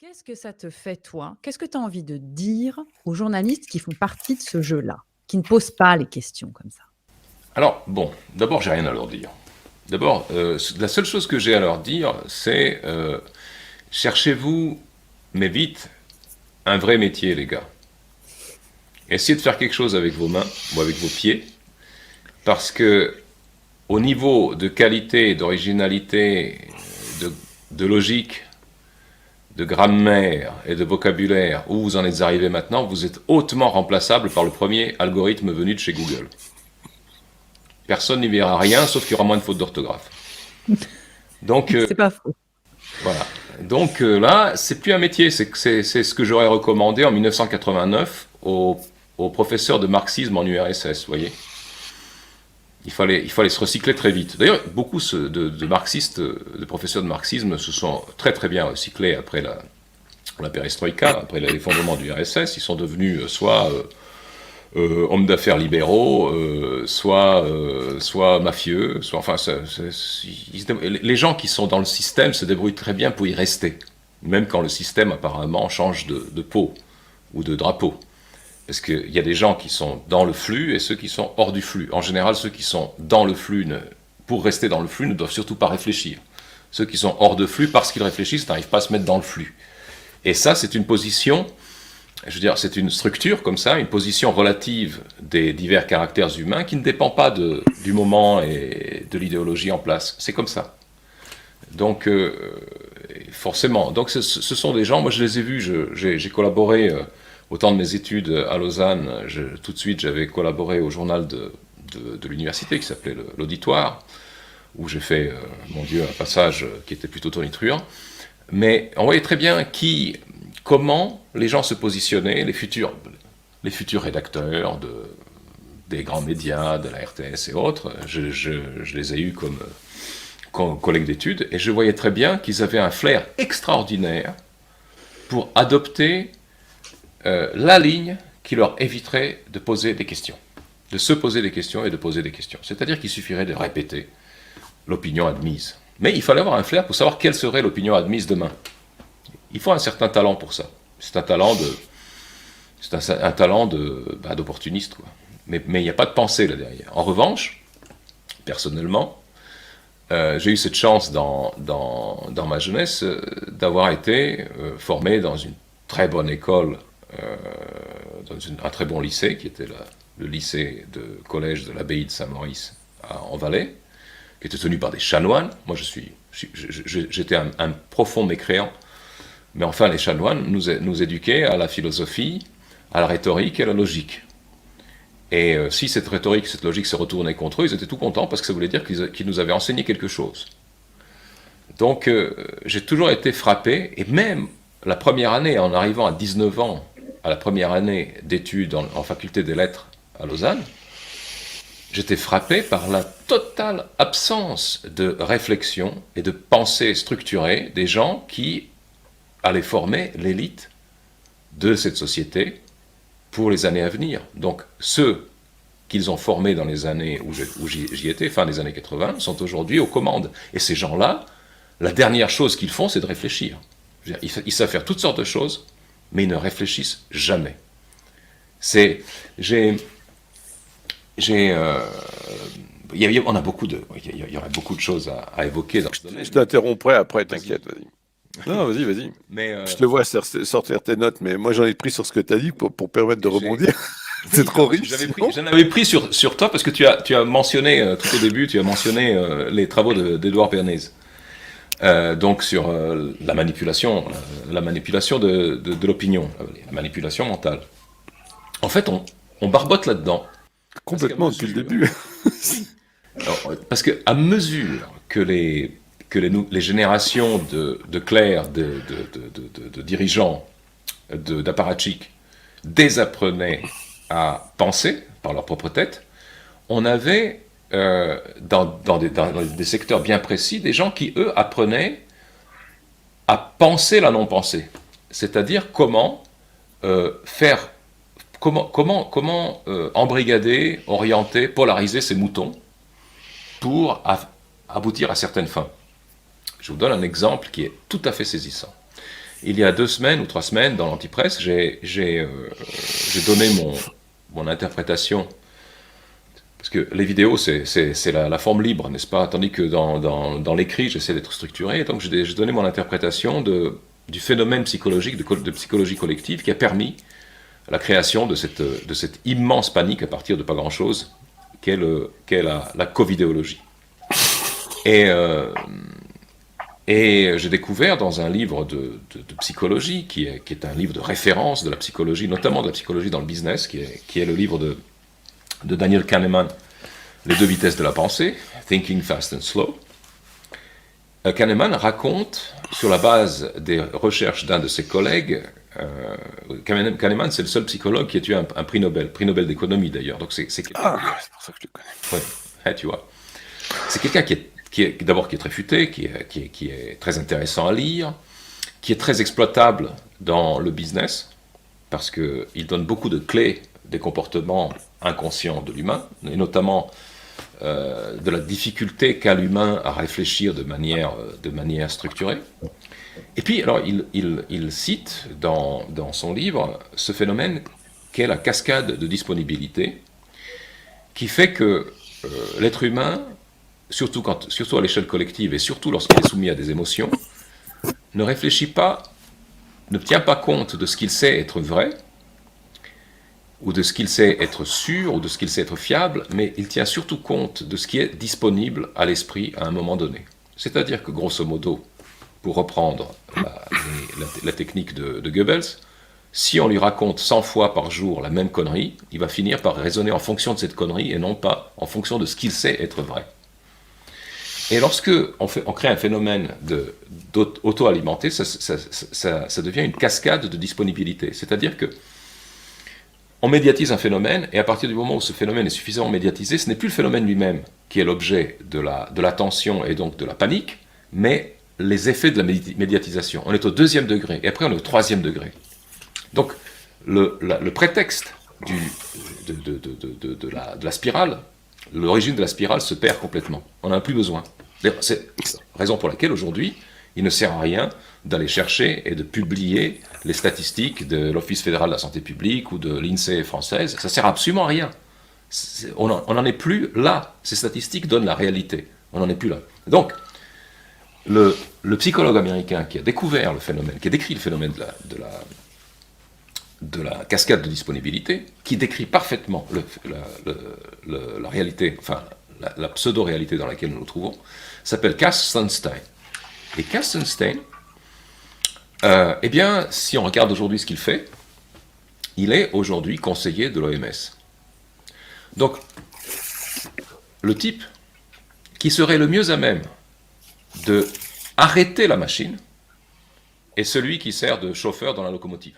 Qu'est-ce que ça te fait, toi? Qu'est-ce que tu as envie de dire aux journalistes qui font partie de ce jeu-là, qui ne posent pas les questions comme ça? Alors, bon, d'abord, j'ai rien à leur dire. D'abord, la seule chose que j'ai à leur dire, c'est cherchez-vous, mais vite, un vrai métier, les gars. Essayez de faire quelque chose avec vos mains ou avec vos pieds, parce que au niveau de qualité, d'originalité, de, de logique, de grammaire et de vocabulaire, où vous en êtes arrivé maintenant, vous êtes hautement remplaçable par le premier algorithme venu de chez Google. Personne n'y verra rien, sauf qu'il y aura moins de fautes d'orthographe. Donc, C'est pas faux. voilà. Donc là, c'est plus un métier, c'est ce que j'aurais recommandé en 1989 aux professeurs de marxisme en URSS, vous voyez. Il fallait se recycler très vite. D'ailleurs, beaucoup de marxistes, de professeurs de marxisme se sont très très bien recyclés après la perestroïka, après l'effondrement du RSS. Ils sont devenus soit hommes d'affaires libéraux, soit mafieux, soit enfin, les gens qui sont dans le système se débrouillent très bien pour y rester, même quand le système apparemment change de peau ou de drapeau. Parce qu'il y a des gens qui sont dans le flux et ceux qui sont hors du flux. En général, ceux qui sont dans le flux, pour rester dans le flux, ne doivent surtout pas réfléchir. Ceux qui sont hors de flux, parce qu'ils réfléchissent, n'arrivent pas à se mettre dans le flux. Et ça, c'est une position, je veux dire, c'est une structure comme ça, une position relative des divers caractères humains qui ne dépend pas du moment et de l'idéologie en place. C'est comme ça. Donc, forcément. Donc, ce sont des gens, moi je les ai vus, j'ai collaboré au temps de mes études à Lausanne. Tout de suite, j'avais collaboré au journal de l'université qui s'appelait l'Auditoire, où j'ai fait, mon Dieu, un passage qui était plutôt tonitruant. Mais on voyait très bien comment les gens se positionnaient, les futurs rédacteurs des grands médias, de la RTS et autres. Je les ai eus comme collègues d'études, et je voyais très bien qu'ils avaient un flair extraordinaire pour adopter la ligne qui leur éviterait de poser des questions, de se poser des questions et de poser des questions. C'est-à-dire qu'il suffirait de répéter l'opinion admise. Mais il fallait avoir un flair pour savoir quelle serait l'opinion admise demain. Il faut un certain talent pour ça. C'est un talent d'opportuniste, quoi. Mais il n'y a pas de pensée là derrière. En revanche, personnellement, j'ai eu cette chance dans ma jeunesse d'avoir été formé dans une très bonne école, dans un très bon lycée, qui était le lycée de collège de l'abbaye de Saint-Maurice en Valais, qui était tenu par des chanoines. Moi, j'étais un profond mécréant. Mais enfin, les chanoines nous éduquaient à la philosophie, à la rhétorique et à la logique. Et si cette rhétorique, cette logique se retournait contre eux, ils étaient tout contents parce que ça voulait dire qu'ils nous avaient enseigné quelque chose. Donc, j'ai toujours été frappé, et même la première année, en arrivant à 19 ans, à la première année d'études en faculté des lettres à Lausanne, j'étais frappé par la totale absence de réflexion et de pensée structurée des gens qui allaient former l'élite de cette société pour les années à venir. Donc ceux qu'ils ont formés dans les années où j'y étais, fin des années 80, sont aujourd'hui aux commandes. Et ces gens-là, la dernière chose qu'ils font, c'est de réfléchir. Ils savent faire toutes sortes de choses, mais ils ne réfléchissent jamais. On a il y aurait beaucoup de choses à évoquer dans ce domaine. Je t'interromprai après, Vas-y. t'inquiète, vas-y. Non, vas-y, vas-y. Mais Je te vois sortir tes notes, mais moi j'en ai pris sur ce que tu as dit pour permettre de rebondir. C'est trop riche. J'en avais pris sur toi parce que tu as mentionné tout au début, tu as mentionné les travaux d'Edouard Bernays. Donc sur la manipulation de l'opinion, la manipulation mentale. En fait, on barbote là-dedans. Complètement depuis le début. Parce qu'à mesure que les générations de clercs, de dirigeants, d'apparatchiks désapprenaient à penser par leur propre tête, on avait dans des secteurs bien précis des gens qui, eux, apprenaient à penser la non-pensée. C'est-à-dire comment embrigader, orienter, polariser ces moutons pour aboutir à certaines fins. Je vous donne un exemple qui est tout à fait saisissant. il y a 2 semaines ou 3 semaines, dans l'Antipresse, j'ai donné mon interprétation. Parce que les vidéos, c'est la forme libre, n'est-ce pas? Tandis que dans l'écrit, j'essaie d'être structuré. Et donc, j'ai donné mon interprétation du phénomène psychologique, de psychologie collective, qui a permis la création de cette immense panique à partir de pas grand-chose, qu'est la covidéologie. Et j'ai découvert dans un livre de psychologie, qui est un livre de référence de la psychologie, notamment de la psychologie dans le business, qui est le livre de Daniel Kahneman, Les 2 vitesses de la pensée, Thinking Fast and Slow. Kahneman raconte, sur la base des recherches d'un de ses collègues, Kahneman, c'est le seul psychologue qui a eu un prix Nobel d'économie d'ailleurs. Donc c'est quelqu'un. Ah, c'est pour ça que je le connais. Ouais, tu vois. C'est quelqu'un qui est très futé, qui est très intéressant à lire, qui est très exploitable dans le business, parce qu'il donne beaucoup de clés des comportements inconscients de l'humain, et notamment de la difficulté qu'a l'humain à réfléchir de manière structurée. Et puis, alors, il cite dans son livre ce phénomène qu'est la cascade de disponibilité, qui fait que l'être humain, surtout à l'échelle collective et surtout lorsqu'il est soumis à des émotions, ne réfléchit pas, ne tient pas compte de ce qu'il sait être vrai, ou de ce qu'il sait être sûr, ou de ce qu'il sait être fiable, mais il tient surtout compte de ce qui est disponible à l'esprit à un moment donné. C'est-à-dire que, grosso modo, pour reprendre la technique de Goebbels, si on lui raconte 100 fois par jour la même connerie, il va finir par raisonner en fonction de cette connerie et non pas en fonction de ce qu'il sait être vrai. Et lorsque on crée un phénomène auto-alimenté, ça devient une cascade de disponibilité. C'est-à-dire que on médiatise un phénomène, et à partir du moment où ce phénomène est suffisamment médiatisé, ce n'est plus le phénomène lui-même qui est l'objet de l'attention et donc de la panique, mais les effets de la médiatisation. On est au 2e degré, et après on est au 3e degré. Donc, le prétexte de la spirale, l'origine de la spirale se perd complètement. On n'en a plus besoin. C'est la raison pour laquelle aujourd'hui, il ne sert à rien d'aller chercher et de publier les statistiques de l'Office fédéral de la santé publique ou de l'INSEE française. Ça ne sert absolument à rien. On n'en est plus là. Ces statistiques donnent la réalité. On n'en est plus là. Donc, le psychologue américain qui a découvert le phénomène, qui a décrit le phénomène de la cascade de disponibilité, qui décrit parfaitement la réalité, enfin la pseudo-réalité dans laquelle nous nous trouvons, s'appelle Cass Sunstein. Et Cass Sunstein, eh bien, si on regarde aujourd'hui ce qu'il fait, il est aujourd'hui conseiller de l'OMS. Donc, le type qui serait le mieux à même de arrêter la machine est celui qui sert de chauffeur dans la locomotive.